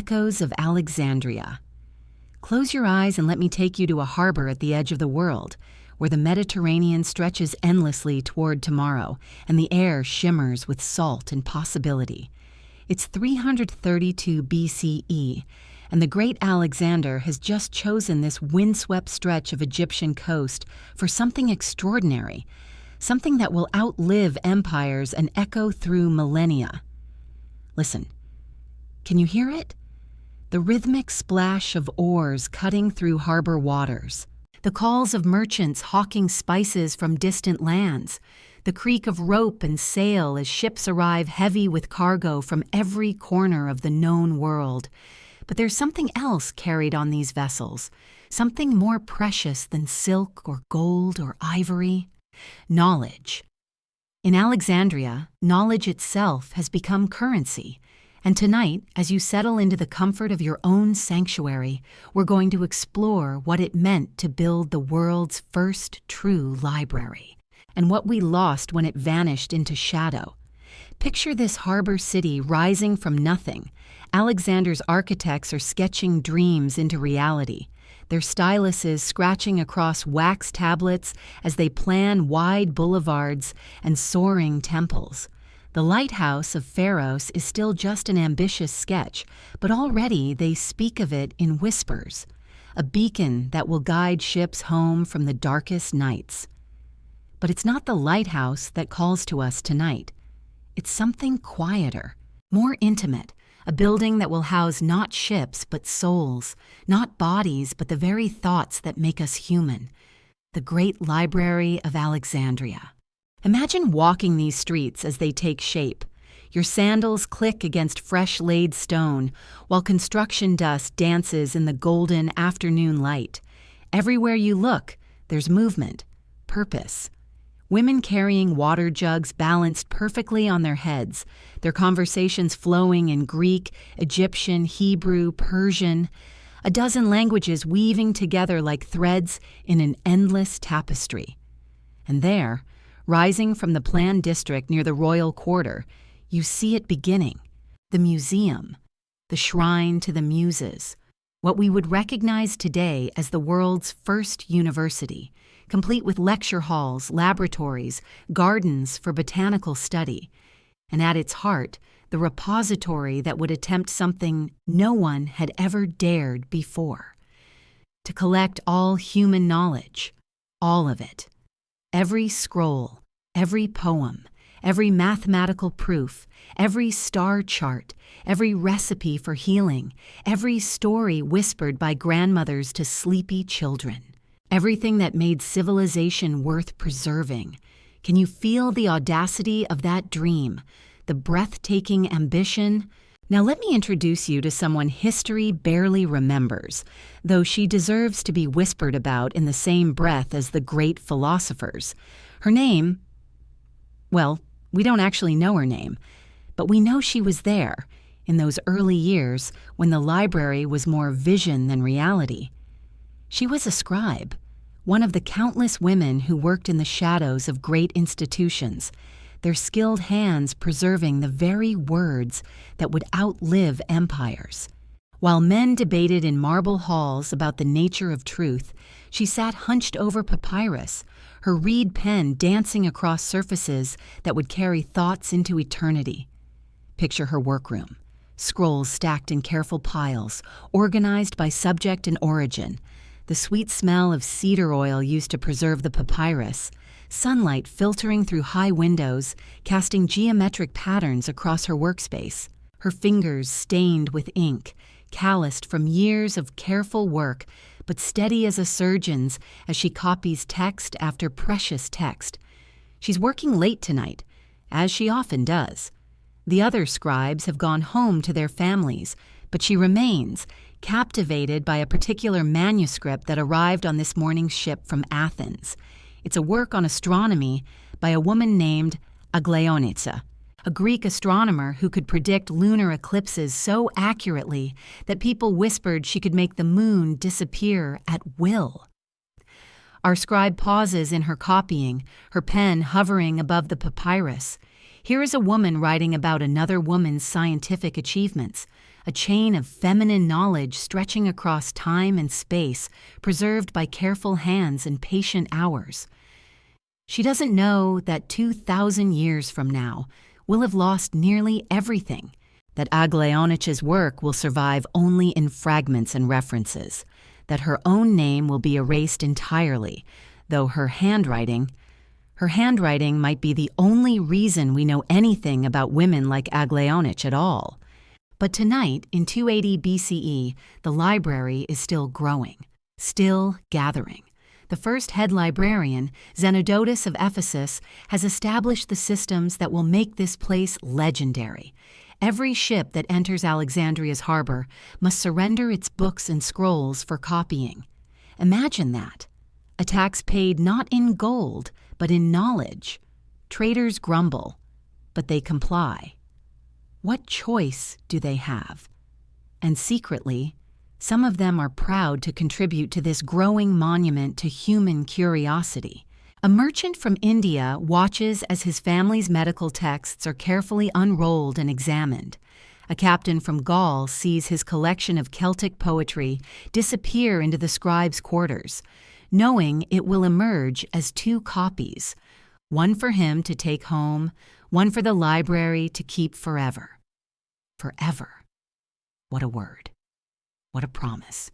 echoes of Alexandria. Close your eyes and let me take you to a harbor at the edge of the world, where the Mediterranean stretches endlessly toward tomorrow and the air shimmers with salt and possibility. It's 332 BCE, and the great Alexander has just chosen this windswept stretch of Egyptian coast for something extraordinary, something that will outlive empires and echo through millennia. Listen, can you hear it? The rhythmic splash of oars cutting through harbor waters, the calls of merchants hawking spices from distant lands, the creak of rope and sail as ships arrive heavy with cargo from every corner of the known world. But there's something else carried on these vessels, something more precious than silk or gold or ivory: knowledge. In Alexandria, knowledge itself has become currency. And tonight, as you settle into the comfort of your own sanctuary, we're going to explore what it meant to build the world's first true library, and what we lost when it vanished into shadow. Picture this harbor city rising from nothing. Alexander's architects are sketching dreams into reality, their styluses scratching across wax tablets as they plan wide boulevards and soaring temples. The lighthouse of Pharos is still just an ambitious sketch, but already they speak of it in whispers, a beacon that will guide ships home from the darkest nights. But it's not the lighthouse that calls to us tonight. It's something quieter, more intimate, a building that will house not ships but souls, not bodies but the very thoughts that make us human, the great library of Alexandria. Imagine walking these streets as they take shape. Your sandals click against fresh-laid stone, while construction dust dances in the golden afternoon light. Everywhere you look, there's movement, purpose. Women carrying water jugs balanced perfectly on their heads, their conversations flowing in Greek, Egyptian, Hebrew, Persian, a dozen languages weaving together like threads in an endless tapestry. And there, rising from the planned district near the royal quarter, you see it beginning, the museum, the shrine to the muses, what we would recognize today as the world's first university, complete with lecture halls, laboratories, gardens for botanical study, and at its heart, the repository that would attempt something no one had ever dared before: to collect all human knowledge, all of it. Every scroll, every poem, every mathematical proof, every star chart, every recipe for healing, every story whispered by grandmothers to sleepy children, everything that made civilization worth preserving. Can you feel the audacity of that dream, the breathtaking ambition? Now let me introduce you to someone history barely remembers, though she deserves to be whispered about in the same breath as the great philosophers. Her name, well, we don't actually know her name, but we know she was there in those early years when the library was more vision than reality. She was a scribe, one of the countless women who worked in the shadows of great institutions, their skilled hands preserving the very words that would outlive empires. While men debated in marble halls about the nature of truth, she sat hunched over papyrus, her reed pen dancing across surfaces that would carry thoughts into eternity. Picture her workroom, scrolls stacked in careful piles, organized by subject and origin, the sweet smell of cedar oil used to preserve the papyrus, sunlight filtering through high windows, casting geometric patterns across her workspace, her fingers stained with ink, calloused from years of careful work, but steady as a surgeon's as she copies text after precious text. She's working late tonight, as she often does. The other scribes have gone home to their families, but she remains, captivated by a particular manuscript that arrived on this morning's ship from Athens. It's a work on astronomy by a woman named Aglaonitsa, a Greek astronomer who could predict lunar eclipses so accurately that people whispered she could make the moon disappear at will. Our scribe pauses in her copying, her pen hovering above the papyrus. Here is a woman writing about another woman's scientific achievements, a chain of feminine knowledge stretching across time and space, preserved by careful hands and patient hours. She doesn't know that 2,000 years from now, we'll have lost nearly everything, that Aglaionich's work will survive only in fragments and references, that her own name will be erased entirely, though her handwriting might be the only reason we know anything about women like Aglaionich at all. But tonight, in 280 BCE, the library is still growing, still gathering. The first head librarian, Zenodotus of Ephesus, has established the systems that will make this place legendary. Every ship that enters Alexandria's harbor must surrender its books and scrolls for copying. Imagine that. A tax paid not in gold, but in knowledge. Traders grumble, but they comply. What choice do they have? And secretly, some of them are proud to contribute to this growing monument to human curiosity. A merchant from India watches as his family's medical texts are carefully unrolled and examined. A captain from Gaul sees his collection of Celtic poetry disappear into the scribe's quarters, knowing it will emerge as 2 copies, one for him to take home, one for the library to keep forever. Forever. What a word. What a promise.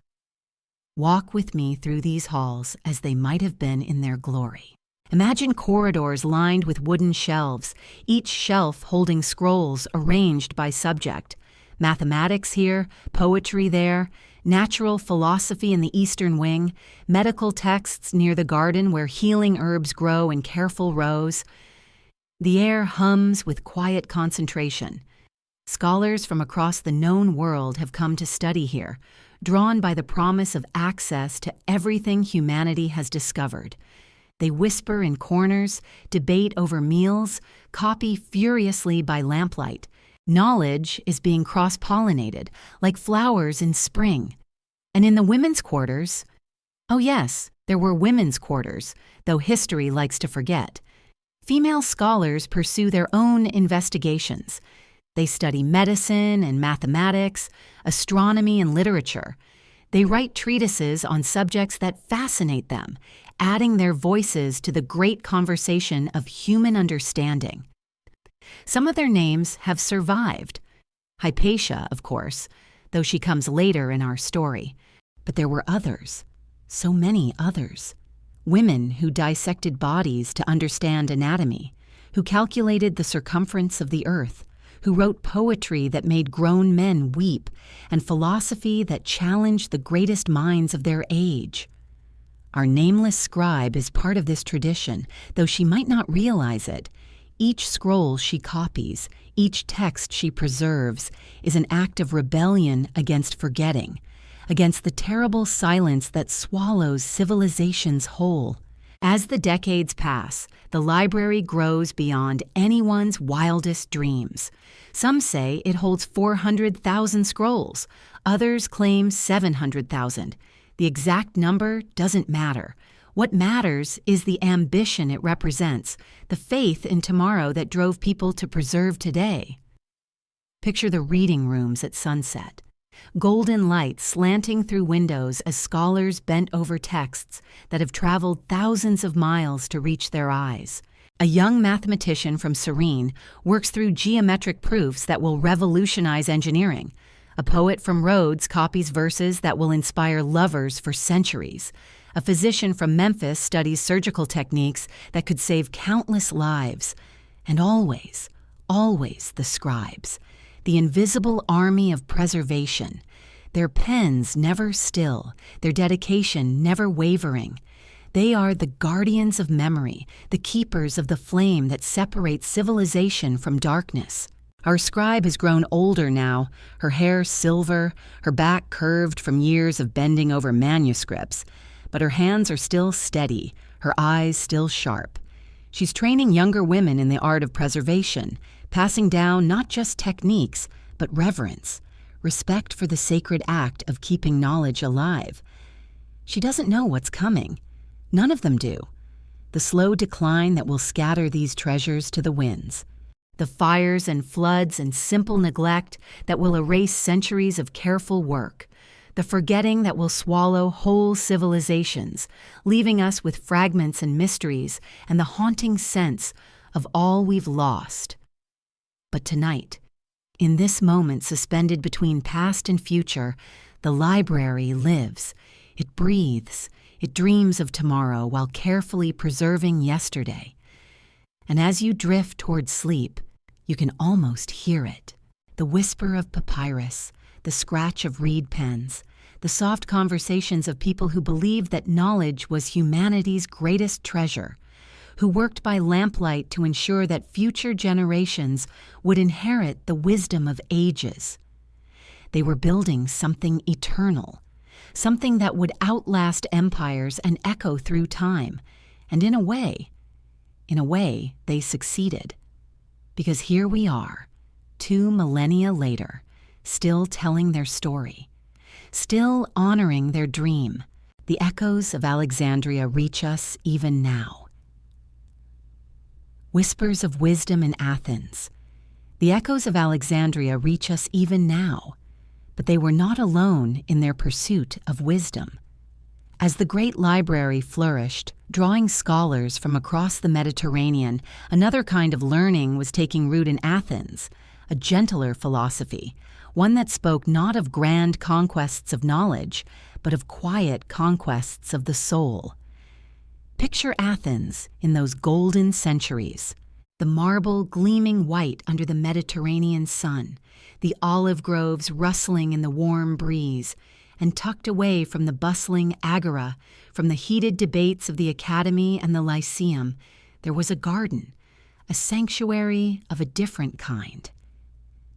Walk with me through these halls as they might have been in their glory. Imagine corridors lined with wooden shelves, each shelf holding scrolls arranged by subject. Mathematics here, poetry there, natural philosophy in the eastern wing, medical texts near the garden where healing herbs grow in careful rows. The air hums with quiet concentration. Scholars from across the known world have come to study here, drawn by the promise of access to everything humanity has discovered. They whisper in corners, debate over meals, copy furiously by lamplight. Knowledge is being cross-pollinated, like flowers in spring. And in the women's quarters, oh yes, there were women's quarters, though history likes to forget. Female scholars pursue their own investigations. They study medicine and mathematics, astronomy and literature. They write treatises on subjects that fascinate them, adding their voices to the great conversation of human understanding. Some of their names have survived. Hypatia, of course, though she comes later in our story. But there were others, so many others. Women who dissected bodies to understand anatomy, who calculated the circumference of the earth, who wrote poetry that made grown men weep, and philosophy that challenged the greatest minds of their age. Our nameless scribe is part of this tradition, though she might not realize it. Each scroll she copies, each text she preserves, is an act of rebellion against forgetting, against the terrible silence that swallows civilizations whole. As the decades pass, the library grows beyond anyone's wildest dreams. Some say it holds 400,000 scrolls. Others claim 700,000. The exact number doesn't matter. What matters is the ambition it represents, the faith in tomorrow that drove people to preserve today. Picture the reading rooms at sunset. Golden light slanting through windows as scholars bent over texts that have traveled thousands of miles to reach their eyes. A young mathematician from Cyrene works through geometric proofs that will revolutionize engineering. A poet from Rhodes copies verses that will inspire lovers for centuries. A physician from Memphis studies surgical techniques that could save countless lives. And always, always the scribes, the invisible army of preservation, their pens never still, their dedication never wavering. They are the guardians of memory, the keepers of the flame that separates civilization from darkness. Our scribe has grown older now, her hair silver, her back curved from years of bending over manuscripts, but her hands are still steady, her eyes still sharp. She's training younger women in the art of preservation, passing down not just techniques, but reverence, respect for the sacred act of keeping knowledge alive. She doesn't know what's coming. None of them do. The slow decline that will scatter these treasures to the winds. the fires and floods and simple neglect that will erase centuries of careful work, the forgetting that will swallow whole civilizations, leaving us with fragments and mysteries and the haunting sense of all we've lost. But tonight, in this moment suspended between past and future, the library lives. It breathes. It dreams of tomorrow while carefully preserving yesterday. And as you drift toward sleep, you can almost hear it. The whisper of papyrus, the scratch of reed pens, the soft conversations of people who believed that knowledge was humanity's greatest treasure, who worked by lamplight to ensure that future generations would inherit the wisdom of ages. They were building something eternal, something that would outlast empires and echo through time. And in a way, they succeeded. Because here we are, 2 millennia later, still telling their story, still honoring their dream. The echoes of Alexandria reach us even now. Whispers of wisdom in Athens. The echoes of Alexandria reach us even now, but they were not alone in their pursuit of wisdom. As the great library flourished, drawing scholars from across the Mediterranean, another kind of learning was taking root in Athens, a gentler philosophy, one that spoke not of grand conquests of knowledge, but of quiet conquests of the soul. Picture Athens in those golden centuries, the marble gleaming white under the Mediterranean sun, the olive groves rustling in the warm breeze, and tucked away from the bustling agora, from the heated debates of the Academy and the Lyceum, there was a garden, a sanctuary of a different kind.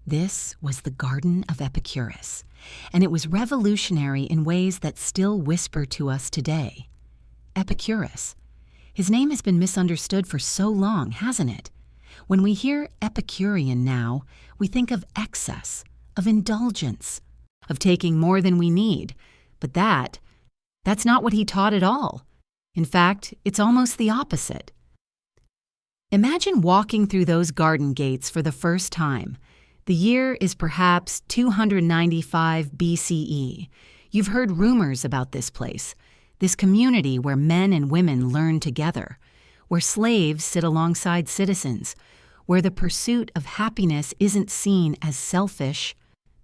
This was the Garden of Epicurus, and it was revolutionary in ways that still whisper to us today. Epicurus. His name has been misunderstood for so long, hasn't it? When we hear Epicurean now, we think of excess, of indulgence, of taking more than we need. But that's not what he taught at all. In fact, it's almost the opposite. Imagine walking through those garden gates for the first time. The year is perhaps 295 BCE. You've heard rumors about this place, this community where men and women learn together, where slaves sit alongside citizens, where the pursuit of happiness isn't seen as selfish,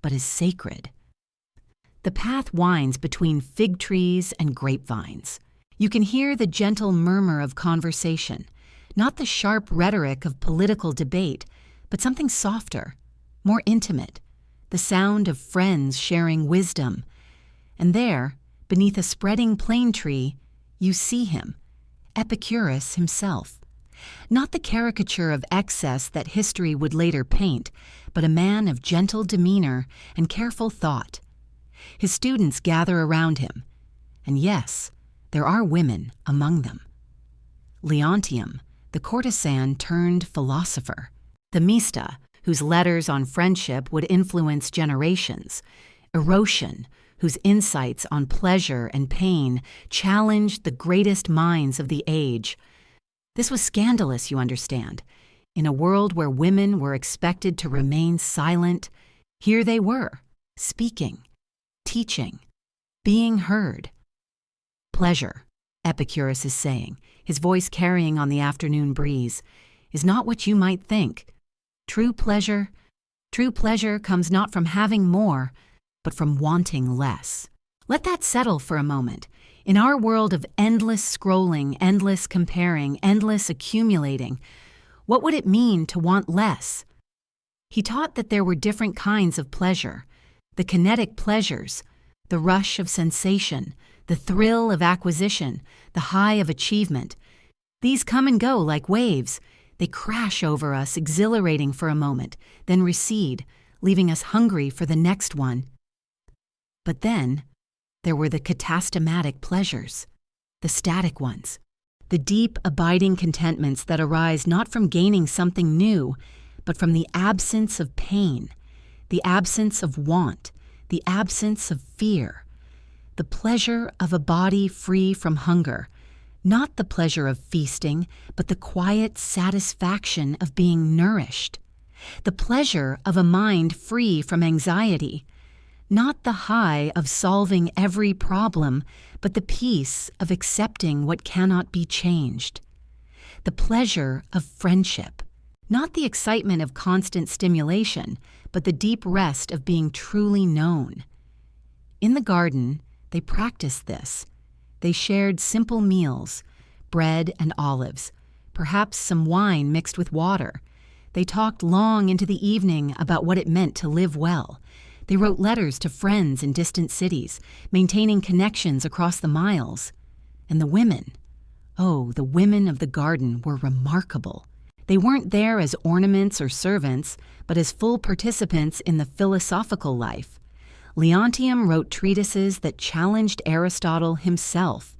but as sacred. The path winds between fig trees and grapevines. You can hear the gentle murmur of conversation, not the sharp rhetoric of political debate, but something softer, more intimate, the sound of friends sharing wisdom. And there, beneath a spreading plane tree, you see him, Epicurus himself. Not the caricature of excess that history would later paint, but a man of gentle demeanor and careful thought. His students gather around him, and yes, there are women among them. Leontium, the courtesan turned philosopher. Themista, whose letters on friendship would influence generations. Erosion, whose insights on pleasure and pain challenged the greatest minds of the age. This was scandalous, you understand. In a world where women were expected to remain silent, here they were, speaking, teaching, being heard. Pleasure, Epicurus is saying, his voice carrying on the afternoon breeze, is not what you might think. True pleasure comes not from having more, but from wanting less. Let that settle for a moment. In our world of endless scrolling, endless comparing, endless accumulating, what would it mean to want less? He taught that there were different kinds of pleasure. The kinetic pleasures, the rush of sensation, the thrill of acquisition, the high of achievement. These come and go like waves. They crash over us, exhilarating for a moment, then recede, leaving us hungry for the next one. But then, there were the catastematic pleasures, the static ones, the deep, abiding contentments that arise not from gaining something new, but from the absence of pain, the absence of want, the absence of fear, the pleasure of a body free from hunger, not the pleasure of feasting, but the quiet satisfaction of being nourished. the pleasure of a mind free from anxiety, not the high of solving every problem, but the peace of accepting what cannot be changed, the pleasure of friendship, not the excitement of constant stimulation, but the deep rest of being truly known. In the garden, they practiced this. They shared simple meals, bread and olives, perhaps some wine mixed with water. They talked long into the evening about what it meant to live well. They wrote letters to friends in distant cities, maintaining connections across the miles. And the women, oh, the women of the garden were remarkable. They weren't there as ornaments or servants, but as full participants in the philosophical life. Leontium wrote treatises that challenged Aristotle himself.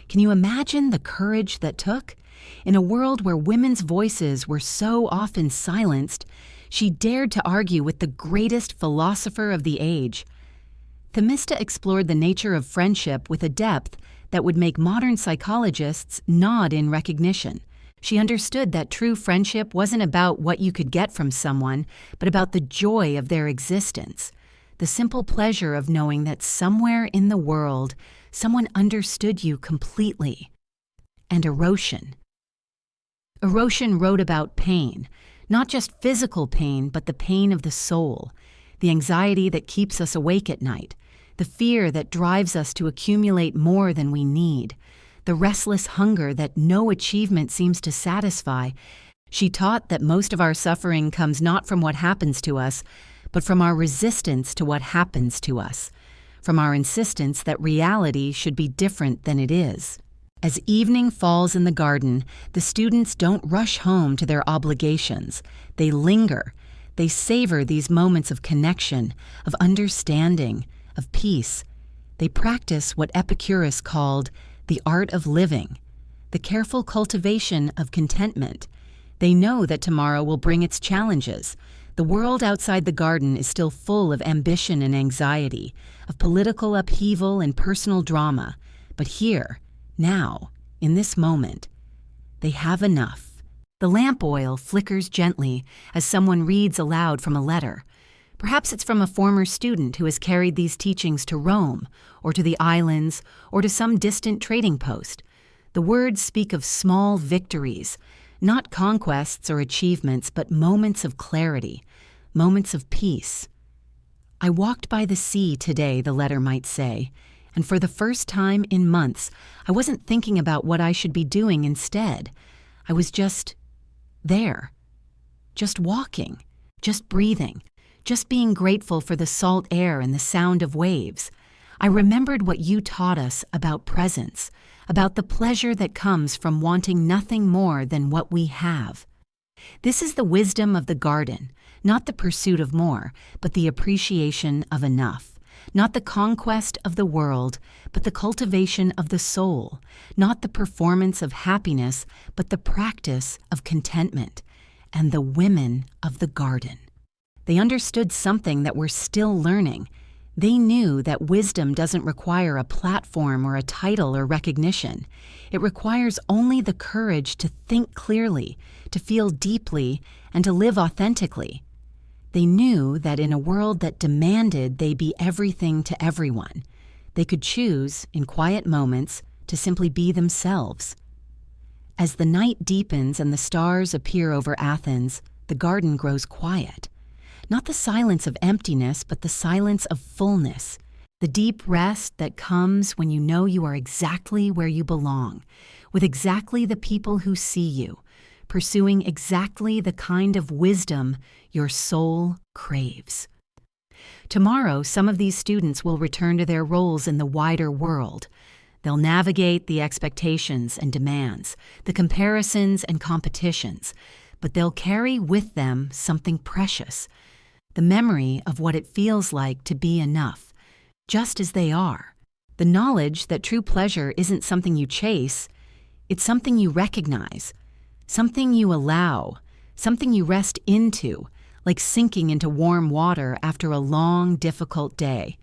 Can you imagine the courage that took? In a world where women's voices were so often silenced, she dared to argue with the greatest philosopher of the age. Themista explored the nature of friendship with a depth that would make modern psychologists nod in recognition. She understood that true friendship wasn't about what you could get from someone, but about the joy of their existence, the simple pleasure of knowing that somewhere in the world, someone understood you completely. And Erosion. Erosion wrote about pain, not just physical pain, but the pain of the soul, the anxiety that keeps us awake at night, the fear that drives us to accumulate more than we need, the restless hunger that no achievement seems to satisfy. She taught that most of our suffering comes not from what happens to us, but from our resistance to what happens to us, from our insistence that reality should be different than it is. As evening falls in the garden, the students don't rush home to their obligations. They linger. They savor these moments of connection, of understanding, of peace. They practice what Epicurus called the art of living, the careful cultivation of contentment. They know that tomorrow will bring its challenges. The world outside the garden is still full of ambition and anxiety, of political upheaval and personal drama. But here, now, in this moment, they have enough. The lamp oil flickers gently as someone reads aloud from a letter. Perhaps it's from a former student who has carried these teachings to Rome, or to the islands, or to some distant trading post. The words speak of small victories, not conquests or achievements, but moments of clarity, moments of peace. I walked by the sea today, the letter might say, and for the first time in months, I wasn't thinking about what I should be doing instead. I was just there, just walking, just breathing, just being grateful for the salt air and the sound of waves. I remembered what you taught us about presence, about the pleasure that comes from wanting nothing more than what we have. This is the wisdom of the garden, not the pursuit of more, but the appreciation of enough. Not the conquest of the world, but the cultivation of the soul. Not the performance of happiness, but the practice of contentment. And the women of the garden. They understood something that we're still learning. They knew that wisdom doesn't require a platform or a title or recognition. It requires only the courage to think clearly, to feel deeply, and to live authentically. They knew that in a world that demanded they be everything to everyone, they could choose, in quiet moments, to simply be themselves. As the night deepens and the stars appear over Athens, the garden grows quiet. Not the silence of emptiness, but the silence of fullness, the deep rest that comes when you know you are exactly where you belong, with exactly the people who see you, pursuing exactly the kind of wisdom your soul craves. Tomorrow, some of these students will return to their roles in the wider world. They'll navigate the expectations and demands, the comparisons and competitions, but they'll carry with them something precious, the memory of what it feels like to be enough, just as they are. The knowledge that true pleasure isn't something you chase, it's something you recognize, something you allow, something you rest into, like sinking into warm water after a long, difficult day.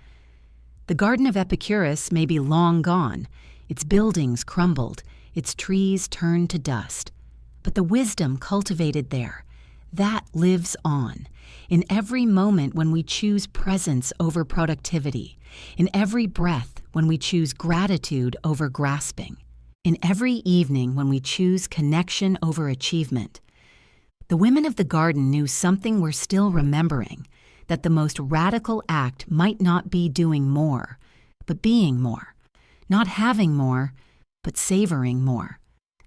The garden of Epicurus may be long gone, its buildings crumbled, its trees turned to dust. But the wisdom cultivated there, that lives on. In every moment when we choose presence over productivity, in every breath when we choose gratitude over grasping, in every evening when we choose connection over achievement. The women of the garden knew something we're still remembering, that the most radical act might not be doing more, but being more, not having more, but savoring more,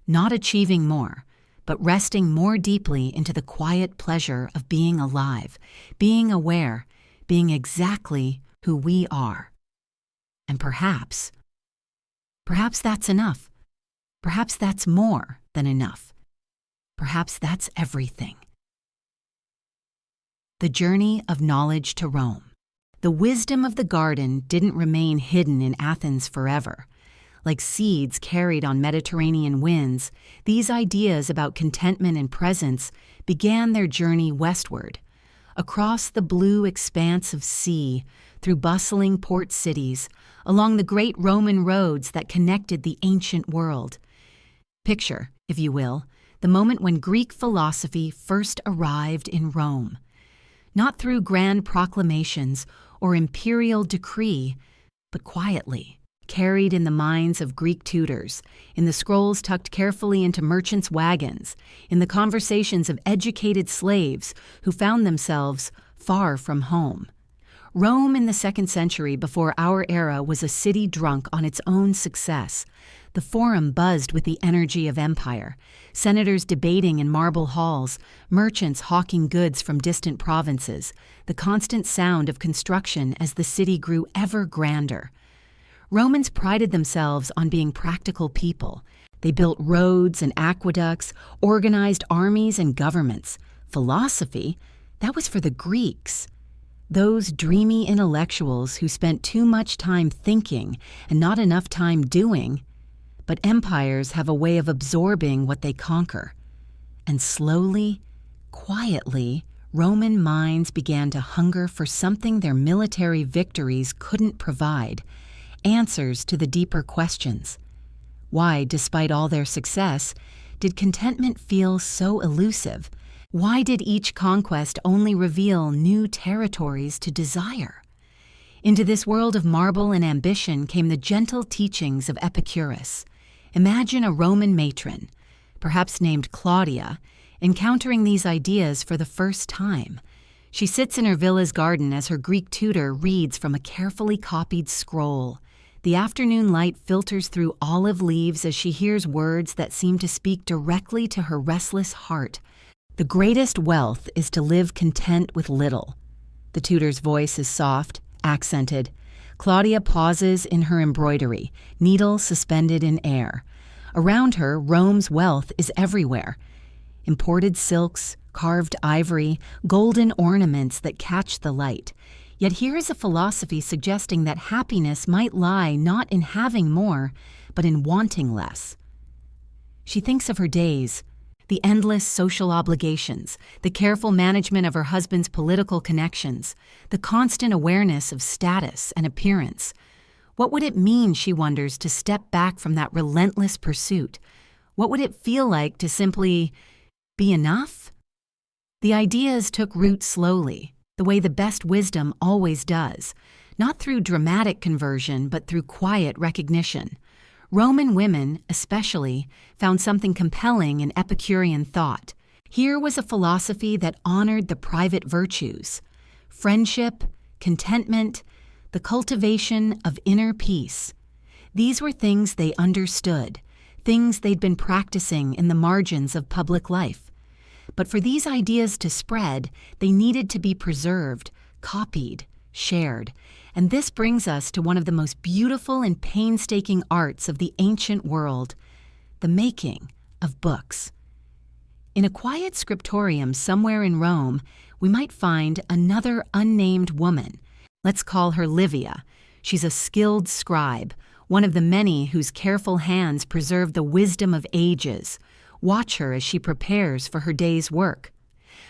not achieving more, but resting more deeply into the quiet pleasure of being alive, being aware, being exactly who we are. And perhaps that's enough. Perhaps that's more than enough. Perhaps that's everything. The journey of knowledge to Rome. The wisdom of the garden didn't remain hidden in Athens forever. Like seeds carried on Mediterranean winds, these ideas about contentment and presence began their journey westward, across the blue expanse of sea, through bustling port cities, along the great Roman roads that connected the ancient world. Picture, if you will, the moment when Greek philosophy first arrived in Rome. Not through grand proclamations or imperial decree, but quietly, carried in the minds of Greek tutors, in the scrolls tucked carefully into merchants' wagons, in the conversations of educated slaves who found themselves far from home. Rome in the 2nd century before our era was a city drunk on its own success. The forum buzzed with the energy of empire, senators debating in marble halls, merchants hawking goods from distant provinces, the constant sound of construction as the city grew ever grander. Romans prided themselves on being practical people. They built roads and aqueducts, organized armies and governments. Philosophy, that was for the Greeks. Those dreamy intellectuals who spent too much time thinking and not enough time doing. But empires have a way of absorbing what they conquer. And slowly, quietly, Roman minds began to hunger for something their military victories couldn't provide. Answers to the deeper questions. Why, despite all their success, did contentment feel so elusive? Why did each conquest only reveal new territories to desire? Into this world of marble and ambition came the gentle teachings of Epicurus. Imagine a Roman matron, perhaps named Claudia, encountering these ideas for the first time. She sits in her villa's garden as her Greek tutor reads from a carefully copied scroll. The afternoon light filters through olive leaves as she hears words that seem to speak directly to her restless heart. The greatest wealth is to live content with little. The tutor's voice is soft, accented. Claudia pauses in her embroidery, needle suspended in air. Around her, Rome's wealth is everywhere. Imported silks, carved ivory, golden ornaments that catch the light. Yet here is a philosophy suggesting that happiness might lie not in having more, but in wanting less. She thinks of her days, the endless social obligations, the careful management of her husband's political connections, the constant awareness of status and appearance. What would it mean, she wonders, to step back from that relentless pursuit? What would it feel like to simply be enough? The ideas took root slowly, the way the best wisdom always does, not through dramatic conversion, but through quiet recognition. Roman women, especially, found something compelling in Epicurean thought. Here was a philosophy that honored the private virtues: friendship, contentment, the cultivation of inner peace. These were things they understood, things they'd been practicing in the margins of public life. But for these ideas to spread, they needed to be preserved, copied, shared. And this brings us to one of the most beautiful and painstaking arts of the ancient world, the making of books. In a quiet scriptorium somewhere in Rome, we might find another unnamed woman. Let's call her Livia. She's a skilled scribe, one of the many whose careful hands preserve the wisdom of ages. Watch her as she prepares for her day's work.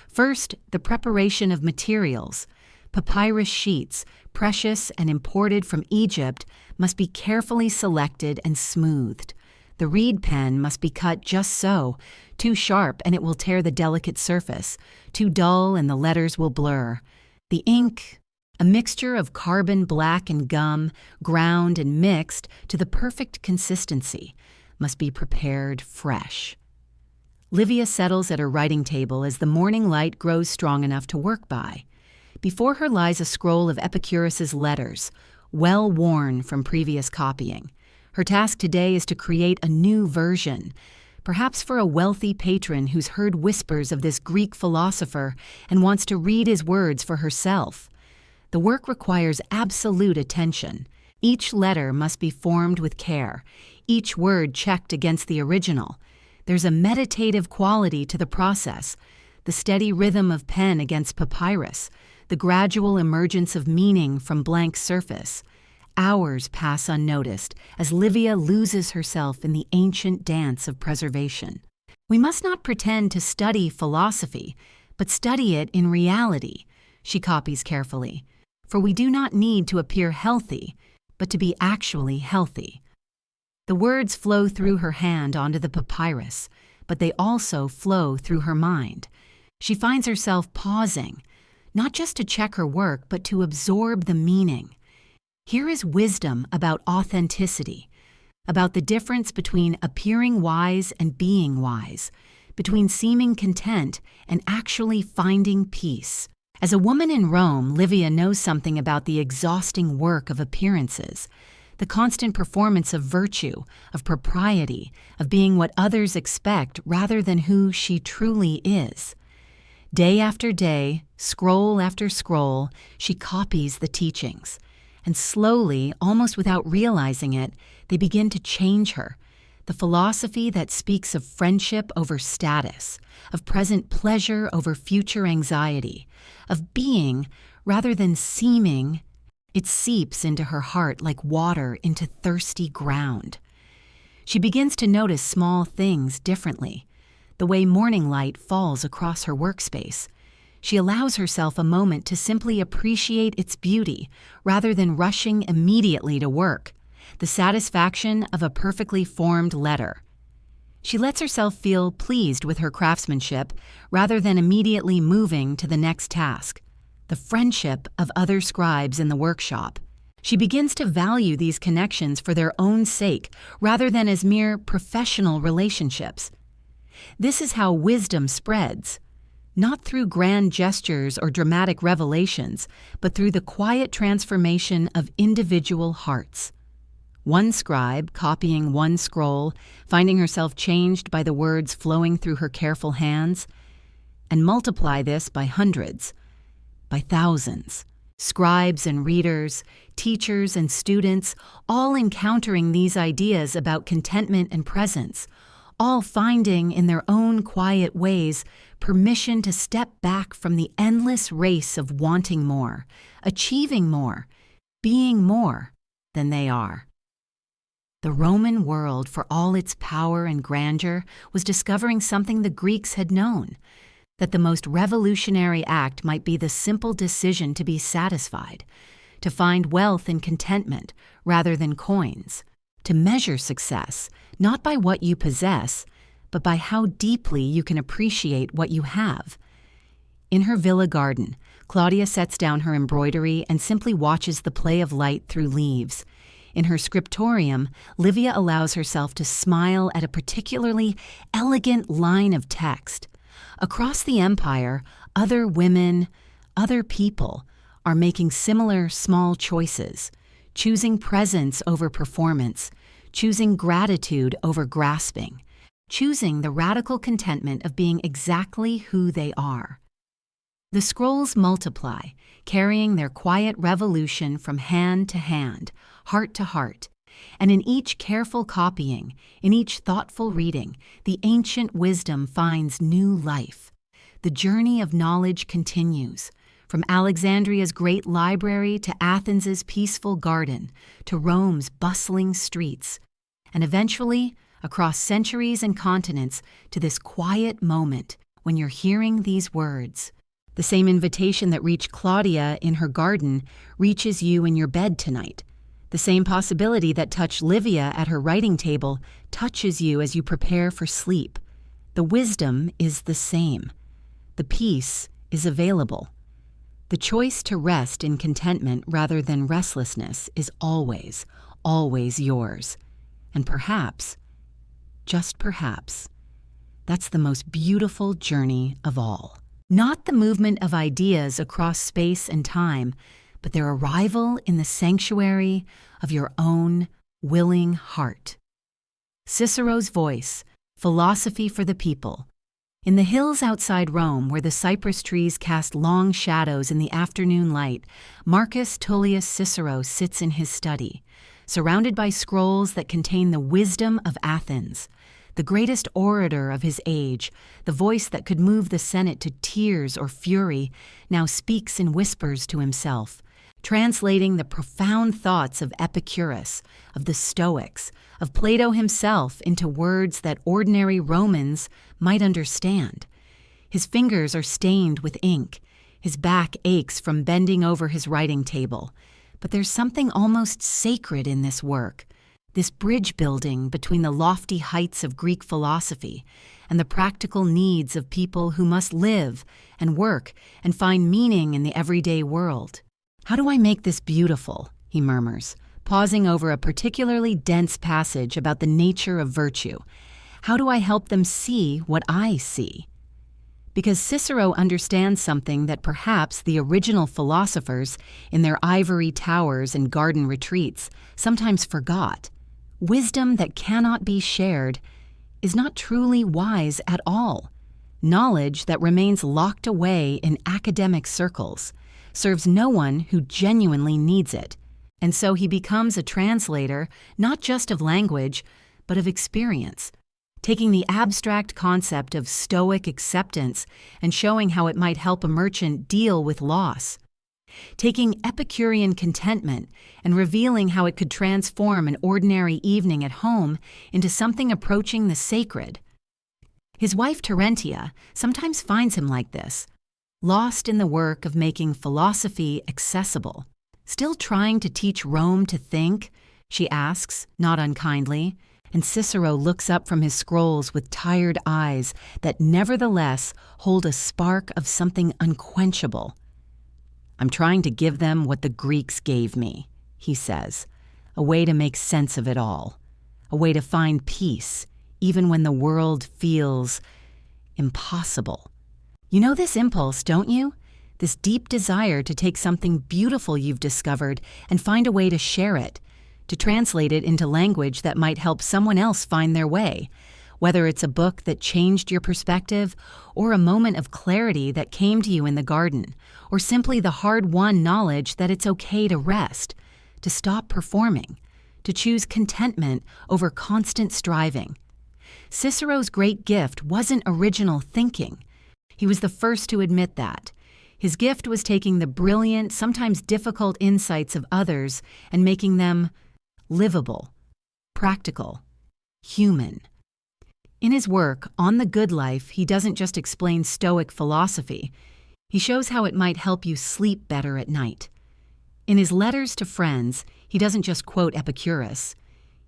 First, the preparation of materials. Papyrus sheets, precious and imported from Egypt, must be carefully selected and smoothed. The reed pen must be cut just so, too sharp and it will tear the delicate surface, too dull and the letters will blur. The ink, a mixture of carbon black and gum, ground and mixed to the perfect consistency, must be prepared fresh. Livia settles at her writing table as the morning light grows strong enough to work by. Before her lies a scroll of Epicurus's letters, well worn from previous copying. Her task today is to create a new version, perhaps for a wealthy patron who's heard whispers of this Greek philosopher and wants to read his words for herself. The work requires absolute attention. Each letter must be formed with care, each word checked against the original. There's a meditative quality to the process, the steady rhythm of pen against papyrus, the gradual emergence of meaning from blank surface. Hours pass unnoticed as Livia loses herself in the ancient dance of preservation. We must not pretend to study philosophy, but study it in reality, she copies carefully. For we do not need to appear healthy, but to be actually healthy. The words flow through her hand onto the papyrus, but they also flow through her mind. She finds herself pausing, not just to check her work, but to absorb the meaning. Here is wisdom about authenticity, about the difference between appearing wise and being wise, between seeming content and actually finding peace. As a woman in Rome, Livia knows something about the exhausting work of appearances, the constant performance of virtue, of propriety, of being what others expect rather than who she truly is. Day after day, scroll after scroll, she copies the teachings. And slowly, almost without realizing it, they begin to change her. The philosophy that speaks of friendship over status, of present pleasure over future anxiety, of being rather than seeming, it seeps into her heart like water into thirsty ground. She begins to notice small things differently, the way morning light falls across her workspace. She allows herself a moment to simply appreciate its beauty rather than rushing immediately to work, the satisfaction of a perfectly formed letter. She lets herself feel pleased with her craftsmanship rather than immediately moving to the next task, the friendship of other scribes in the workshop. She begins to value these connections for their own sake rather than as mere professional relationships. This is how wisdom spreads. Not through grand gestures or dramatic revelations, but through the quiet transformation of individual hearts. One scribe, copying one scroll, finding herself changed by the words flowing through her careful hands, and multiply this by hundreds, by thousands. Scribes and readers, teachers and students, all encountering these ideas about contentment and presence, all finding in their own quiet ways permission to step back from the endless race of wanting more, achieving more, being more than they are. The Roman world, for all its power and grandeur, was discovering something the Greeks had known, that the most revolutionary act might be the simple decision to be satisfied, to find wealth in contentment rather than coins, to measure success not by what you possess, but by how deeply you can appreciate what you have. In her villa garden, Claudia sets down her embroidery and simply watches the play of light through leaves. In her scriptorium, Livia allows herself to smile at a particularly elegant line of text. Across the empire, other women, other people are making similar small choices, choosing presence over performance, choosing gratitude over grasping, choosing the radical contentment of being exactly who they are. The scrolls multiply, carrying their quiet revolution from hand to hand, heart to heart, and in each careful copying, in each thoughtful reading, the ancient wisdom finds new life. The journey of knowledge continues, from Alexandria's great library to Athens's peaceful garden, to Rome's bustling streets, and eventually, across centuries and continents, to this quiet moment when you're hearing these words. The same invitation that reached Claudia in her garden reaches you in your bed tonight. The same possibility that touched Livia at her writing table touches you as you prepare for sleep. The wisdom is the same. The peace is available. The choice to rest in contentment rather than restlessness is always, always yours. And perhaps, just perhaps, that's the most beautiful journey of all. Not the movement of ideas across space and time, but their arrival in the sanctuary of your own willing heart. Cicero's voice, philosophy for the people. In the hills outside Rome, where the cypress trees cast long shadows in the afternoon light, Marcus Tullius Cicero sits in his study, surrounded by scrolls that contain the wisdom of Athens. The greatest orator of his age, the voice that could move the Senate to tears or fury, now speaks in whispers to himself, translating the profound thoughts of Epicurus, of the Stoics, of Plato himself into words that ordinary Romans might understand. His fingers are stained with ink. His back aches from bending over his writing table. But there's something almost sacred in this work, this bridge building between the lofty heights of Greek philosophy and the practical needs of people who must live and work and find meaning in the everyday world. "How do I make this beautiful?" he murmurs, pausing over a particularly dense passage about the nature of virtue. "How do I help them see what I see?" Because Cicero understands something that perhaps the original philosophers in their ivory towers and garden retreats sometimes forgot. Wisdom that cannot be shared is not truly wise at all. Knowledge that remains locked away in academic circles serves no one who genuinely needs it. And so he becomes a translator not just of language, but of experience, taking the abstract concept of Stoic acceptance and showing how it might help a merchant deal with loss, taking Epicurean contentment and revealing how it could transform an ordinary evening at home into something approaching the sacred. His wife Terentia sometimes finds him like this, lost in the work of making philosophy accessible. "Still trying to teach Rome to think?" she asks, not unkindly, and Cicero looks up from his scrolls with tired eyes that nevertheless hold a spark of something unquenchable. "I'm trying to give them what the Greeks gave me," he says, "a way to make sense of it all, a way to find peace, even when the world feels impossible." You know this impulse, don't you? This deep desire to take something beautiful you've discovered and find a way to share it, to translate it into language that might help someone else find their way, whether it's a book that changed your perspective, or a moment of clarity that came to you in the garden, or simply the hard-won knowledge that it's okay to rest, to stop performing, to choose contentment over constant striving. Cicero's great gift wasn't original thinking. He was the first to admit that. His gift was taking the brilliant, sometimes difficult insights of others and making them livable, practical, human. In his work, On the Good Life, he doesn't just explain Stoic philosophy. He shows how it might help you sleep better at night. In his letters to friends, he doesn't just quote Epicurus.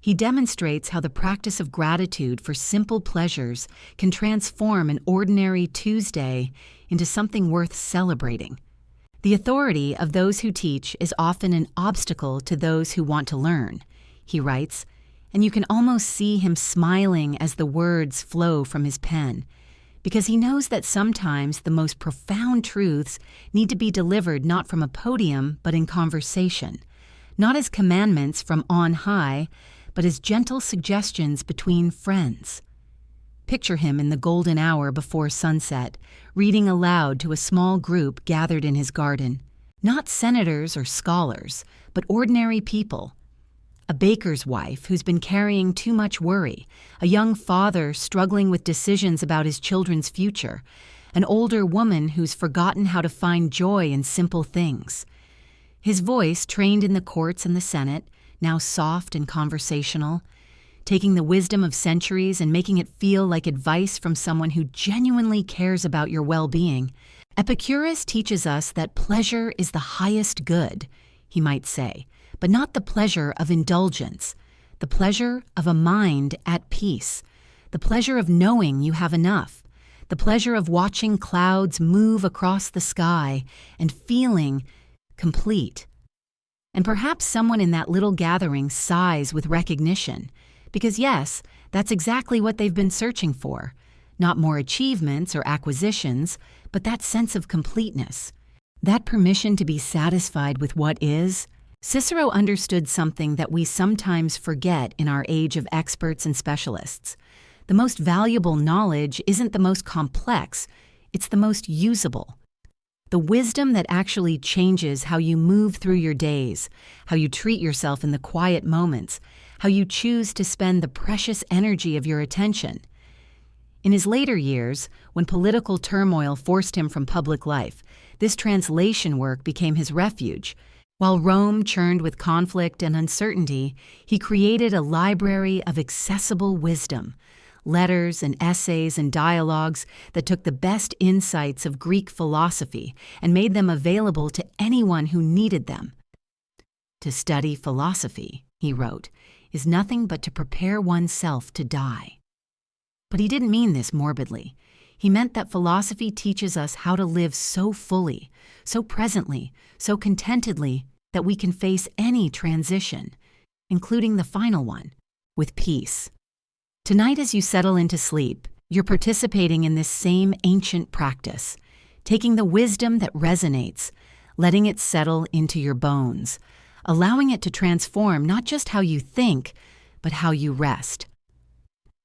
He demonstrates how the practice of gratitude for simple pleasures can transform an ordinary Tuesday into something worth celebrating. The authority of those who teach is often an obstacle to those who want to learn, he writes, and you can almost see him smiling as the words flow from his pen, because he knows that sometimes the most profound truths need to be delivered not from a podium but in conversation, not as commandments from on high, but as gentle suggestions between friends. Picture him in the golden hour before sunset, reading aloud to a small group gathered in his garden. Not senators or scholars, but ordinary people. A baker's wife who's been carrying too much worry, a young father struggling with decisions about his children's future, an older woman who's forgotten how to find joy in simple things. His voice, trained in the courts and the Senate, now soft and conversational, taking the wisdom of centuries and making it feel like advice from someone who genuinely cares about your well-being. Epicurus teaches us that pleasure is the highest good, he might say, but not the pleasure of indulgence, the pleasure of a mind at peace, the pleasure of knowing you have enough, the pleasure of watching clouds move across the sky and feeling complete. And perhaps someone in that little gathering sighs with recognition, because yes, that's exactly what they've been searching for. Not more achievements or acquisitions, but that sense of completeness, that permission to be satisfied with what is. Cicero understood something that we sometimes forget in our age of experts and specialists. The most valuable knowledge isn't the most complex, it's the most usable. The wisdom that actually changes how you move through your days, how you treat yourself in the quiet moments, how you choose to spend the precious energy of your attention. In his later years, when political turmoil forced him from public life, this translation work became his refuge. While Rome churned with conflict and uncertainty, he created a library of accessible wisdom, letters and essays and dialogues that took the best insights of Greek philosophy and made them available to anyone who needed them. "To study philosophy," he wrote, "is nothing but to prepare oneself to die." But he didn't mean this morbidly. He meant that philosophy teaches us how to live so fully, so presently, so contentedly that we can face any transition, including the final one, with peace. Tonight, as you settle into sleep, you're participating in this same ancient practice, taking the wisdom that resonates, letting it settle into your bones, allowing it to transform not just how you think, but how you rest.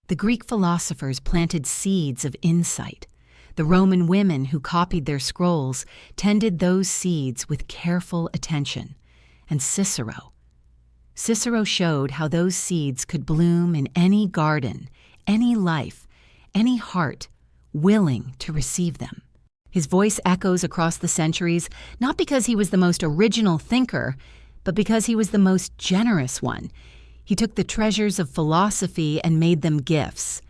The Greek philosophers planted seeds of insight. The Roman women who copied their scrolls tended those seeds with careful attention. And Cicero showed how those seeds could bloom in any garden, any life, any heart, willing to receive them. His voice echoes across the centuries, not because he was the most original thinker, but because he was the most generous one. He took the treasures of philosophy and made them gifts,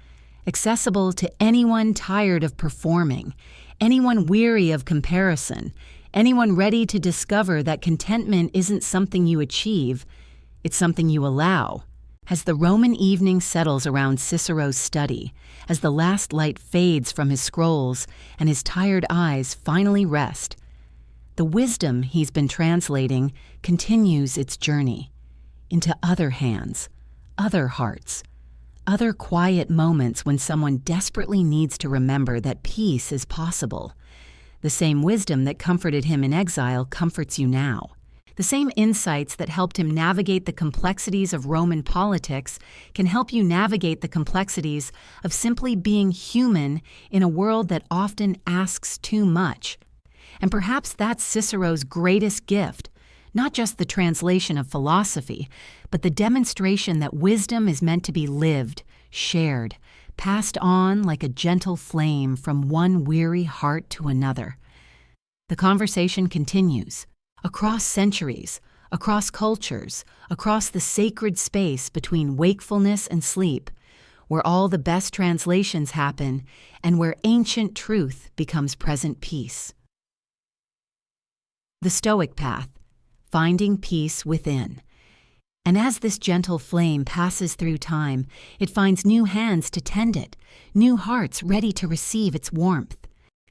accessible to anyone tired of performing, anyone weary of comparison, anyone ready to discover that contentment isn't something you achieve, it's something you allow. As the Roman evening settles around Cicero's study, as the last light fades from his scrolls and his tired eyes finally rest, the wisdom he's been translating continues its journey into other hands, other hearts, other quiet moments when someone desperately needs to remember that peace is possible. The same wisdom that comforted him in exile comforts you now. The same insights that helped him navigate the complexities of Roman politics can help you navigate the complexities of simply being human in a world that often asks too much. And perhaps that's Cicero's greatest gift, not just the translation of philosophy, but the demonstration that wisdom is meant to be lived, shared, passed on like a gentle flame from one weary heart to another. The conversation continues, across centuries, across cultures, across the sacred space between wakefulness and sleep, where all the best translations happen and where ancient truth becomes present peace. The Stoic Path, finding peace within. And as this gentle flame passes through time, it finds new hands to tend it, new hearts ready to receive its warmth.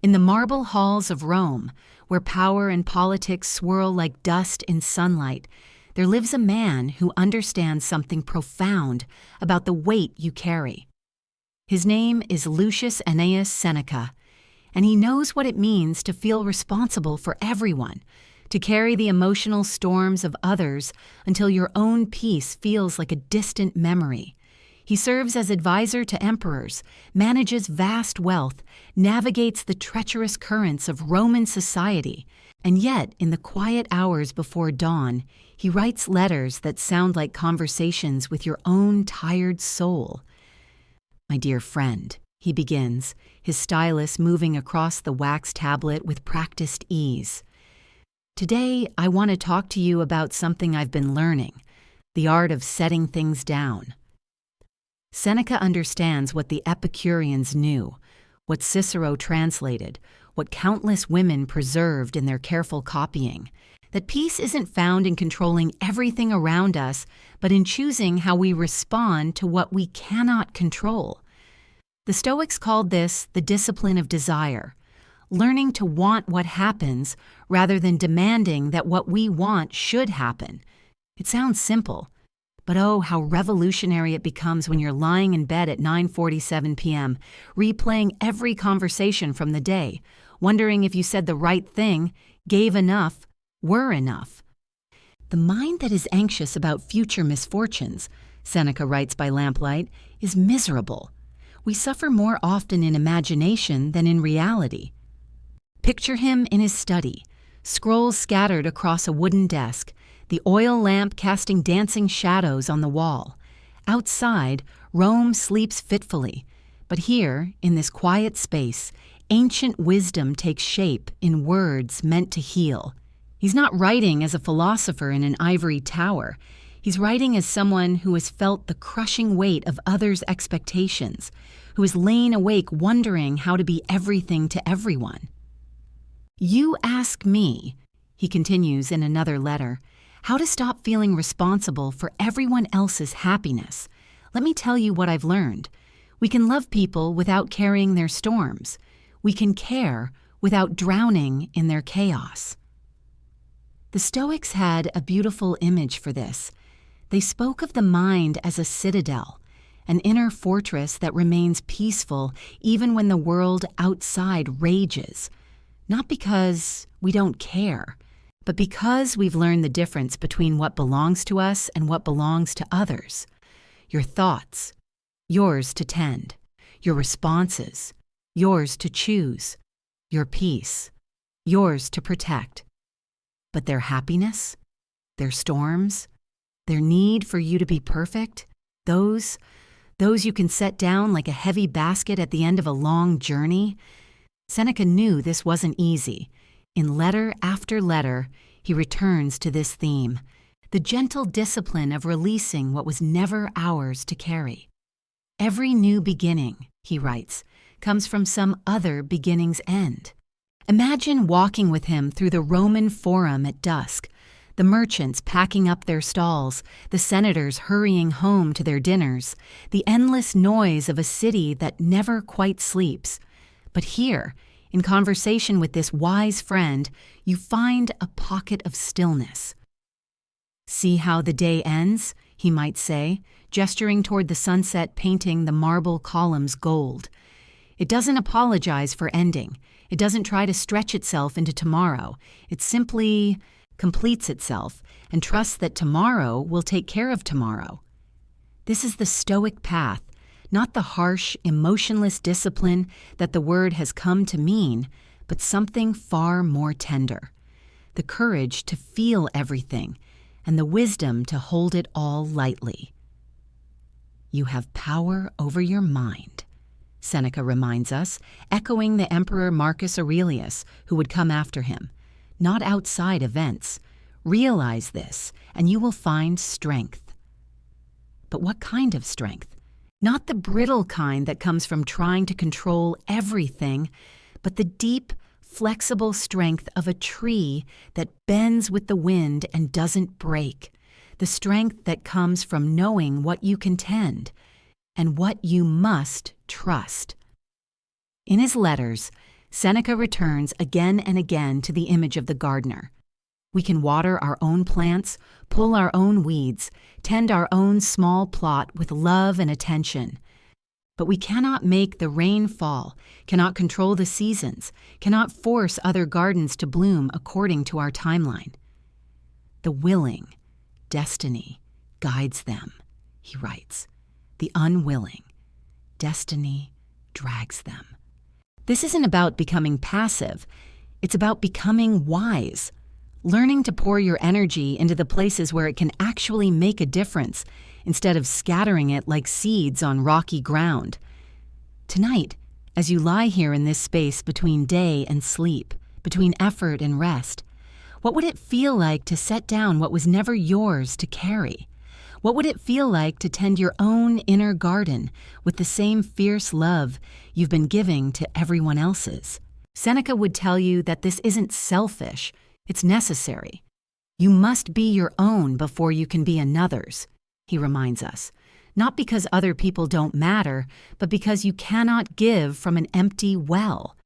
In the marble halls of Rome, where power and politics swirl like dust in sunlight, there lives a man who understands something profound about the weight you carry. His name is Lucius Annaeus Seneca, and he knows what it means to feel responsible for everyone, to carry the emotional storms of others until your own peace feels like a distant memory. He serves as advisor to emperors, manages vast wealth, navigates the treacherous currents of Roman society, and yet, in the quiet hours before dawn, he writes letters that sound like conversations with your own tired soul. "My dear friend," he begins, his stylus moving across the wax tablet with practiced ease. "Today, I want to talk to you about something I've been learning, the art of setting things down." Seneca understands what the Epicureans knew, what Cicero translated, what countless women preserved in their careful copying. that peace isn't found in controlling everything around us, but in choosing how we respond to what we cannot control. The Stoics called this the discipline of desire, learning to want what happens rather than demanding that what we want should happen. It sounds simple, but oh, how revolutionary it becomes when you're lying in bed at 9:47 p.m., replaying every conversation from the day, wondering if you said the right thing, gave enough, were enough. The mind that is anxious about future misfortunes, Seneca writes by lamplight, is miserable. We suffer more often in imagination than in reality. Picture him in his study, scrolls scattered across a wooden desk, the oil lamp casting dancing shadows on the wall. Outside, Rome sleeps fitfully, but here, in this quiet space, ancient wisdom takes shape in words meant to heal. He's not writing as a philosopher in an ivory tower. He's writing as someone who has felt the crushing weight of others' expectations, who has lain awake wondering how to be everything to everyone. You ask me, he continues in another letter, how to stop feeling responsible for everyone else's happiness. Let me tell you what I've learned. We can love people without carrying their storms. We can care without drowning in their chaos. The Stoics had a beautiful image for this. They spoke of the mind as a citadel, an inner fortress that remains peaceful even when the world outside rages. Not because we don't care, but because we've learned the difference between what belongs to us and what belongs to others. Your thoughts, yours to tend. Your responses, yours to choose. Your peace, yours to protect. But their happiness, their storms, their need for you to be perfect, those you can set down like a heavy basket at the end of a long journey. Seneca knew this wasn't easy. In letter after letter, he returns to this theme, the gentle discipline of releasing what was never ours to carry. Every new beginning, he writes, comes from some other beginning's end. Imagine walking with him through the Roman Forum at dusk, the merchants packing up their stalls, the senators hurrying home to their dinners, the endless noise of a city that never quite sleeps. But here, in conversation with this wise friend, you find a pocket of stillness. See how the day ends, he might say, gesturing toward the sunset painting the marble columns gold. It doesn't apologize for ending. It doesn't try to stretch itself into tomorrow. It simply completes itself and trusts that tomorrow will take care of tomorrow. This is the Stoic path, not the harsh, emotionless discipline that the word has come to mean, but something far more tender. The courage to feel everything and the wisdom to hold it all lightly. You have power over your mind, Seneca reminds us, echoing the Emperor Marcus Aurelius, who would come after him. Not outside events. Realize this, and you will find strength. But what kind of strength? Not the brittle kind that comes from trying to control everything, but the deep, flexible strength of a tree that bends with the wind and doesn't break. The strength that comes from knowing what you can tend and what you must trust. In his letters, Seneca returns again and again to the image of the gardener. We can water our own plants, pull our own weeds, tend our own small plot with love and attention. But we cannot make the rain fall, cannot control the seasons, cannot force other gardens to bloom according to our timeline. The willing, destiny, guides them, he writes. The unwilling, destiny drags them. This isn't about becoming passive. It's about becoming wise, learning to pour your energy into the places where it can actually make a difference instead of scattering it like seeds on rocky ground. Tonight, as you lie here in this space between day and sleep, between effort and rest, what would it feel like to set down what was never yours to carry? What would it feel like to tend your own inner garden with the same fierce love you've been giving to everyone else's? Seneca would tell you that this isn't selfish, it's necessary. You must be your own before you can be another's, he reminds us, not because other people don't matter, but because you cannot give from an empty well.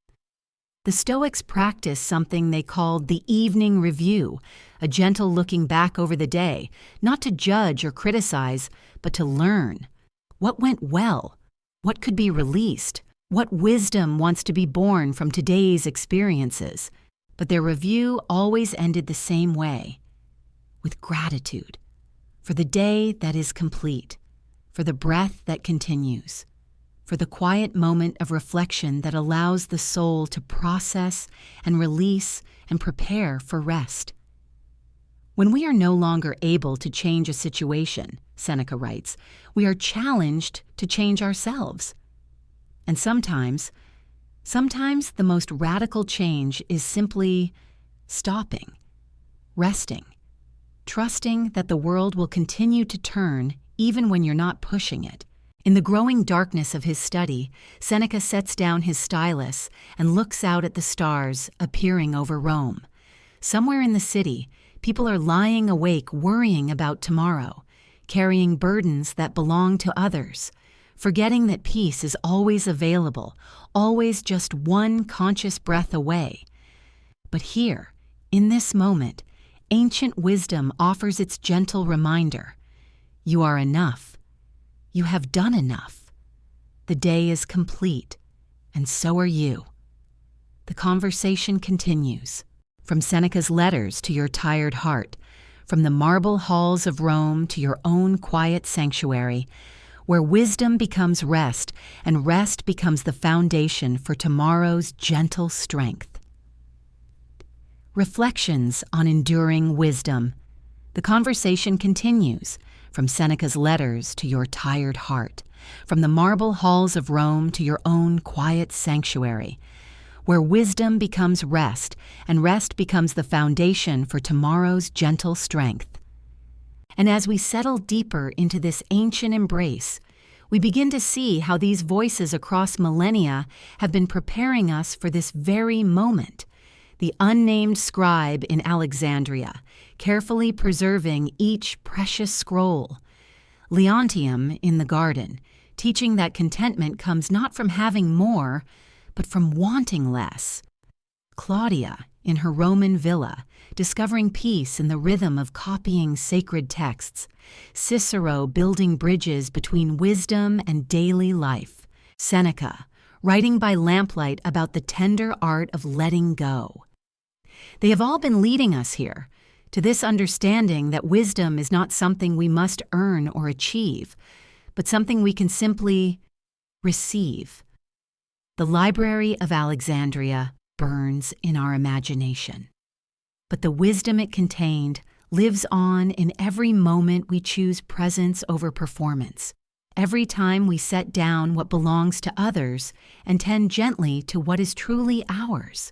The Stoics practiced something they called the evening review, a gentle looking back over the day, not to judge or criticize, but to learn. What went well? What could be released? What wisdom wants to be born from today's experiences? But their review always ended the same way, with gratitude for the day that is complete, for the breath that continues, for the quiet moment of reflection that allows the soul to process and release and prepare for rest. When we are no longer able to change a situation, Seneca writes, we are challenged to change ourselves. And sometimes the most radical change is simply stopping, resting, trusting that the world will continue to turn even when you're not pushing it. In the growing darkness of his study, Seneca sets down his stylus and looks out at the stars appearing over Rome. Somewhere in the city, people are lying awake worrying about tomorrow, carrying burdens that belong to others, forgetting that peace is always available, always just one conscious breath away. But here, in this moment, ancient wisdom offers its gentle reminder. You are enough. You have done enough. The day is complete, and so are you. The conversation continues. From Seneca's letters to your tired heart, from the marble halls of Rome to your own quiet sanctuary, where wisdom becomes rest, and rest becomes the foundation for tomorrow's gentle strength. Reflections on enduring wisdom. The conversation continues, from Seneca's letters to your tired heart, from the marble halls of Rome to your own quiet sanctuary, where wisdom becomes rest, and rest becomes the foundation for tomorrow's gentle strength. And as we settle deeper into this ancient embrace, we begin to see how these voices across millennia have been preparing us for this very moment. The unnamed scribe in Alexandria, carefully preserving each precious scroll. Leontium in the garden, teaching that contentment comes not from having more, but from wanting less. Claudia in her Roman villa, discovering peace in the rhythm of copying sacred texts. Cicero building bridges between wisdom and daily life. Seneca, writing by lamplight about the tender art of letting go. They have all been leading us here, to this understanding that wisdom is not something we must earn or achieve, but something we can simply receive. The Library of Alexandria burns in our imagination, but the wisdom it contained lives on in every moment we choose presence over performance, every time we set down what belongs to others and tend gently to what is truly ours.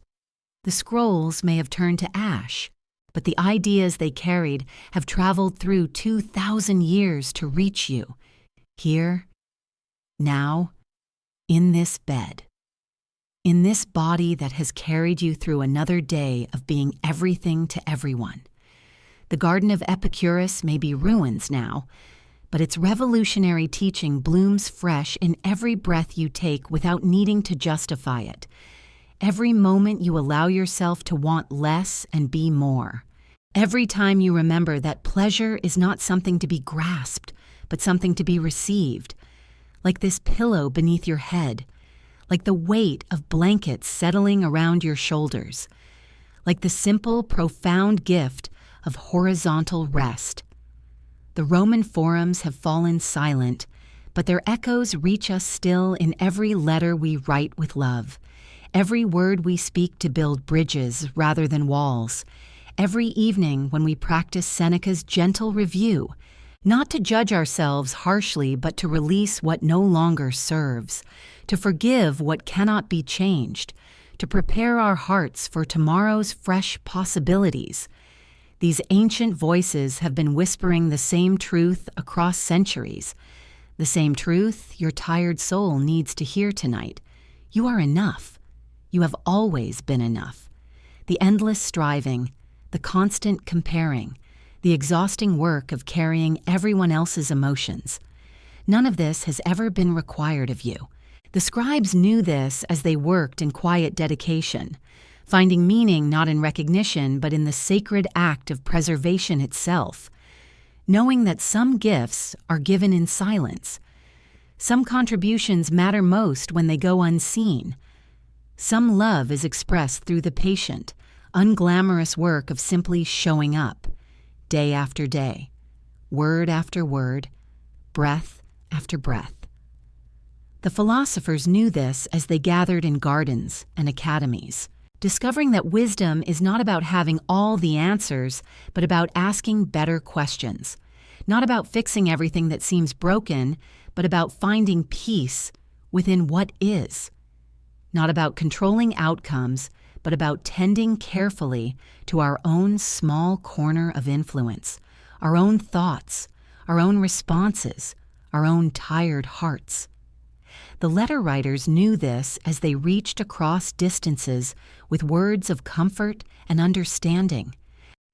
The scrolls may have turned to ash, but the ideas they carried have traveled through 2,000 years to reach you, here, now, in this bed. In this body that has carried you through another day of being everything to everyone. The Garden of Epicurus may be ruins now, but its revolutionary teaching blooms fresh in every breath you take without needing to justify it. Every moment you allow yourself to want less and be more. Every time you remember that pleasure is not something to be grasped, but something to be received. Like this pillow beneath your head, like the weight of blankets settling around your shoulders, like the simple, profound gift of horizontal rest. The Roman forums have fallen silent, but their echoes reach us still in every letter we write with love, every word we speak to build bridges rather than walls, every evening when we practice Seneca's gentle review, not to judge ourselves harshly but to release what no longer serves, to forgive what cannot be changed, to prepare our hearts for tomorrow's fresh possibilities. These ancient voices have been whispering the same truth across centuries, the same truth your tired soul needs to hear tonight. You are enough. You have always been enough. The endless striving, the the constant comparing, the exhausting work of carrying everyone else's emotions. None of this has ever been required of you. The scribes knew this as they worked in quiet dedication, finding meaning not in recognition but in the sacred act of preservation itself, knowing that some gifts are given in silence. Some contributions matter most when they go unseen. Some love is expressed through the patient, unglamorous work of simply showing up, day after day, word after word, breath after breath. The philosophers knew this as they gathered in gardens and academies, discovering that wisdom is not about having all the answers, but about asking better questions, not about fixing everything that seems broken, but about finding peace within what is, not about controlling outcomes, but about tending carefully to our own small corner of influence, our own thoughts, our own responses, our own tired hearts. The letter writers knew this as they reached across distances with words of comfort and understanding,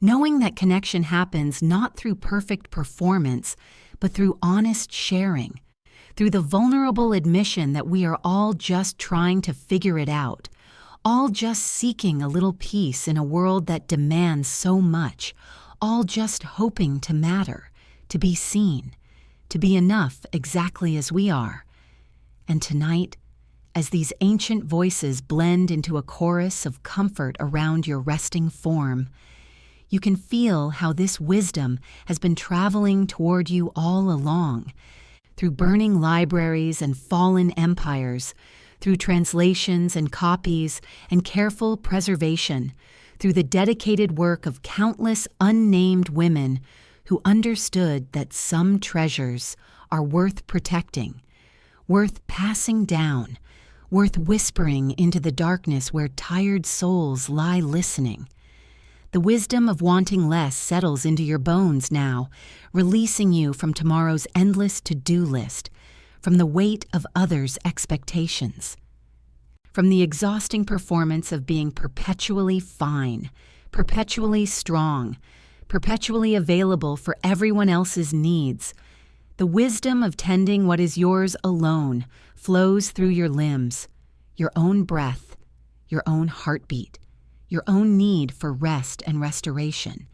knowing that connection happens not through perfect performance, but through honest sharing, through the vulnerable admission that we are all just trying to figure it out, all just seeking a little peace in a world that demands so much, all just hoping to matter, to be seen, to be enough exactly as we are. And tonight, as these ancient voices blend into a chorus of comfort around your resting form, you can feel how this wisdom has been traveling toward you all along, through burning libraries and fallen empires, through translations and copies and careful preservation, through the dedicated work of countless unnamed women who understood that some treasures are worth protecting, worth passing down, worth whispering into the darkness where tired souls lie listening. The wisdom of wanting less settles into your bones now, releasing you from tomorrow's endless to-do list, from the weight of others' expectations, from the exhausting performance of being perpetually fine, perpetually strong, perpetually available for everyone else's needs. The wisdom of tending what is yours alone flows through your limbs, your own breath, your own heartbeat, your own need for rest and restoration,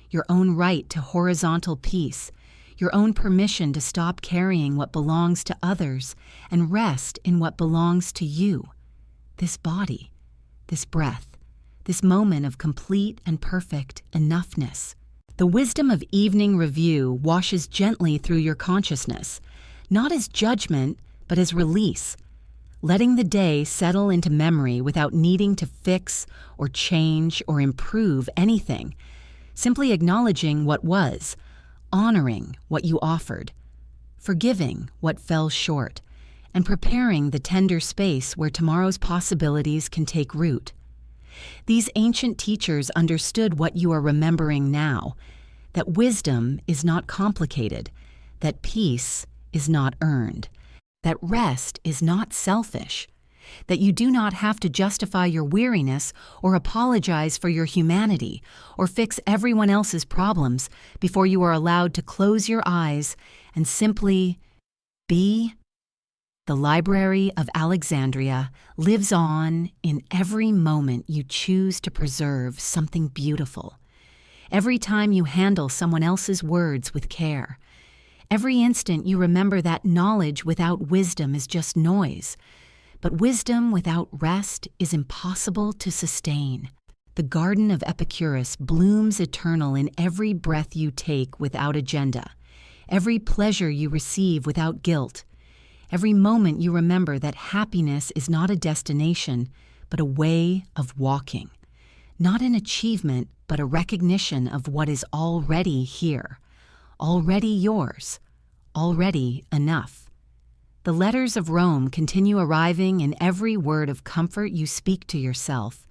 your own right to horizontal peace, your own permission to stop carrying what belongs to others and rest in what belongs to you, this body, this breath, this moment of complete and perfect enoughness. The wisdom of evening review washes gently through your consciousness, not as judgment, but as release, letting the day settle into memory without needing to fix or change or improve anything, simply acknowledging what was, honoring what you offered, forgiving what fell short, and preparing the tender space where tomorrow's possibilities can take root. These ancient teachers understood what you are remembering now, that wisdom is not complicated, that peace is not earned, that rest is not selfish, that you do not have to justify your weariness or apologize for your humanity or fix everyone else's problems before you are allowed to close your eyes and simply be. The Library of Alexandria lives on in every moment you choose to preserve something beautiful, every time you handle someone else's words with care, every instant you remember that knowledge without wisdom is just noise, but wisdom without rest is impossible to sustain. The garden of Epicurus blooms eternal in every breath you take without agenda, every pleasure you receive without guilt, every moment you remember that happiness is not a destination, but a way of walking, not an achievement, but a recognition of what is already here, already yours, already enough. The letters of Rome continue arriving in every word of comfort you speak to yourself,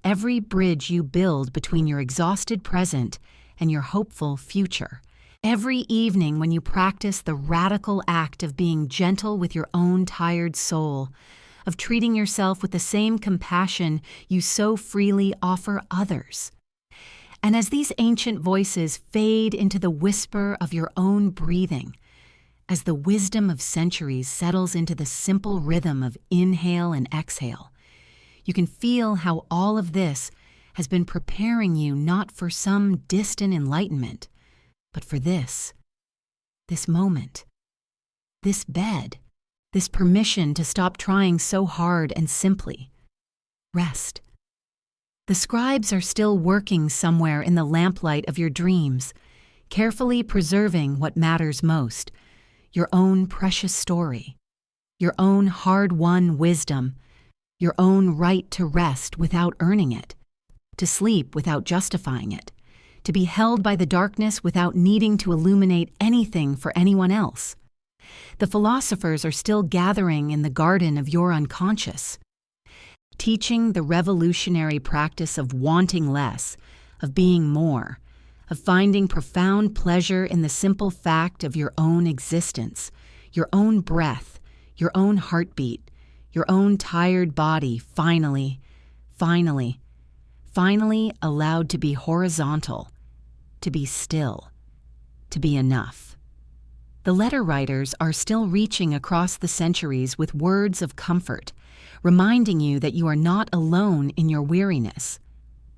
every bridge you build between your exhausted present and your hopeful future. Every evening when you practice the radical act of being gentle with your own tired soul, of treating yourself with the same compassion you so freely offer others. And as these ancient voices fade into the whisper of your own breathing, as the wisdom of centuries settles into the simple rhythm of inhale and exhale, you can feel how all of this has been preparing you not for some distant enlightenment, but for this moment, this bed, this permission to stop trying so hard and simply rest. The scribes are still working somewhere in the lamplight of your dreams, carefully preserving what matters most, your own precious story, your own hard-won wisdom, your own right to rest without earning it, to sleep without justifying it, to be held by the darkness without needing to illuminate anything for anyone else. The philosophers are still gathering in the garden of your unconscious, teaching the revolutionary practice of wanting less, of being more, of finding profound pleasure in the simple fact of your own existence, your own breath, your own heartbeat, your own tired body finally allowed to be horizontal, to be still, to be enough. The letter writers are still reaching across the centuries with words of comfort, reminding you that you are not alone in your weariness,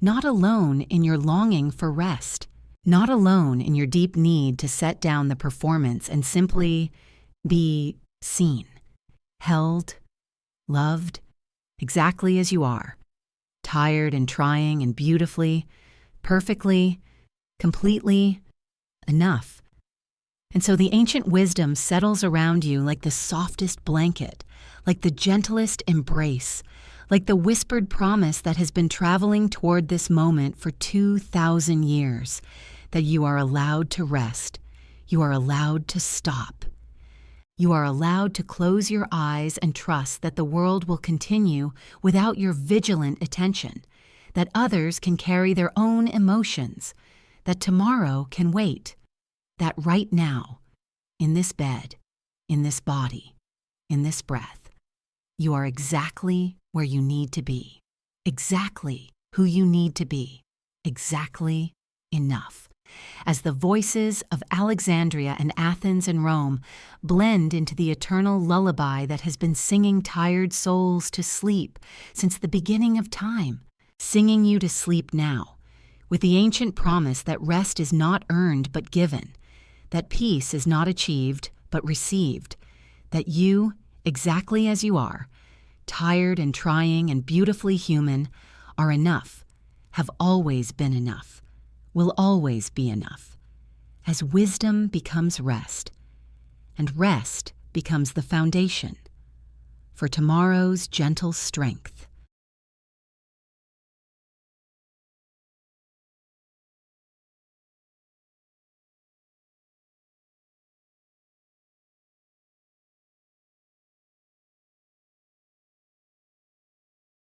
not alone in your longing for rest, not alone in your deep need to set down the performance and simply be seen, held, loved, exactly as you are, tired and trying and beautifully, perfectly, completely enough. And so the ancient wisdom settles around you like the softest blanket, like the gentlest embrace, like the whispered promise that has been traveling toward this moment for 2,000 years, that you are allowed to rest, you are allowed to stop. You are allowed to close your eyes and trust that the world will continue without your vigilant attention, that others can carry their own emotions, that tomorrow can wait, that right now, in this bed, in this body, in this breath, you are exactly where you need to be, exactly who you need to be, exactly enough. As the voices of Alexandria and Athens and Rome blend into the eternal lullaby that has been singing tired souls to sleep since the beginning of time, singing you to sleep now, with the ancient promise that rest is not earned but given, that peace is not achieved but received, that you, exactly as you are, tired and trying and beautifully human, are enough, have always been enough, will always be enough, as wisdom becomes rest, and rest becomes the foundation for tomorrow's gentle strength.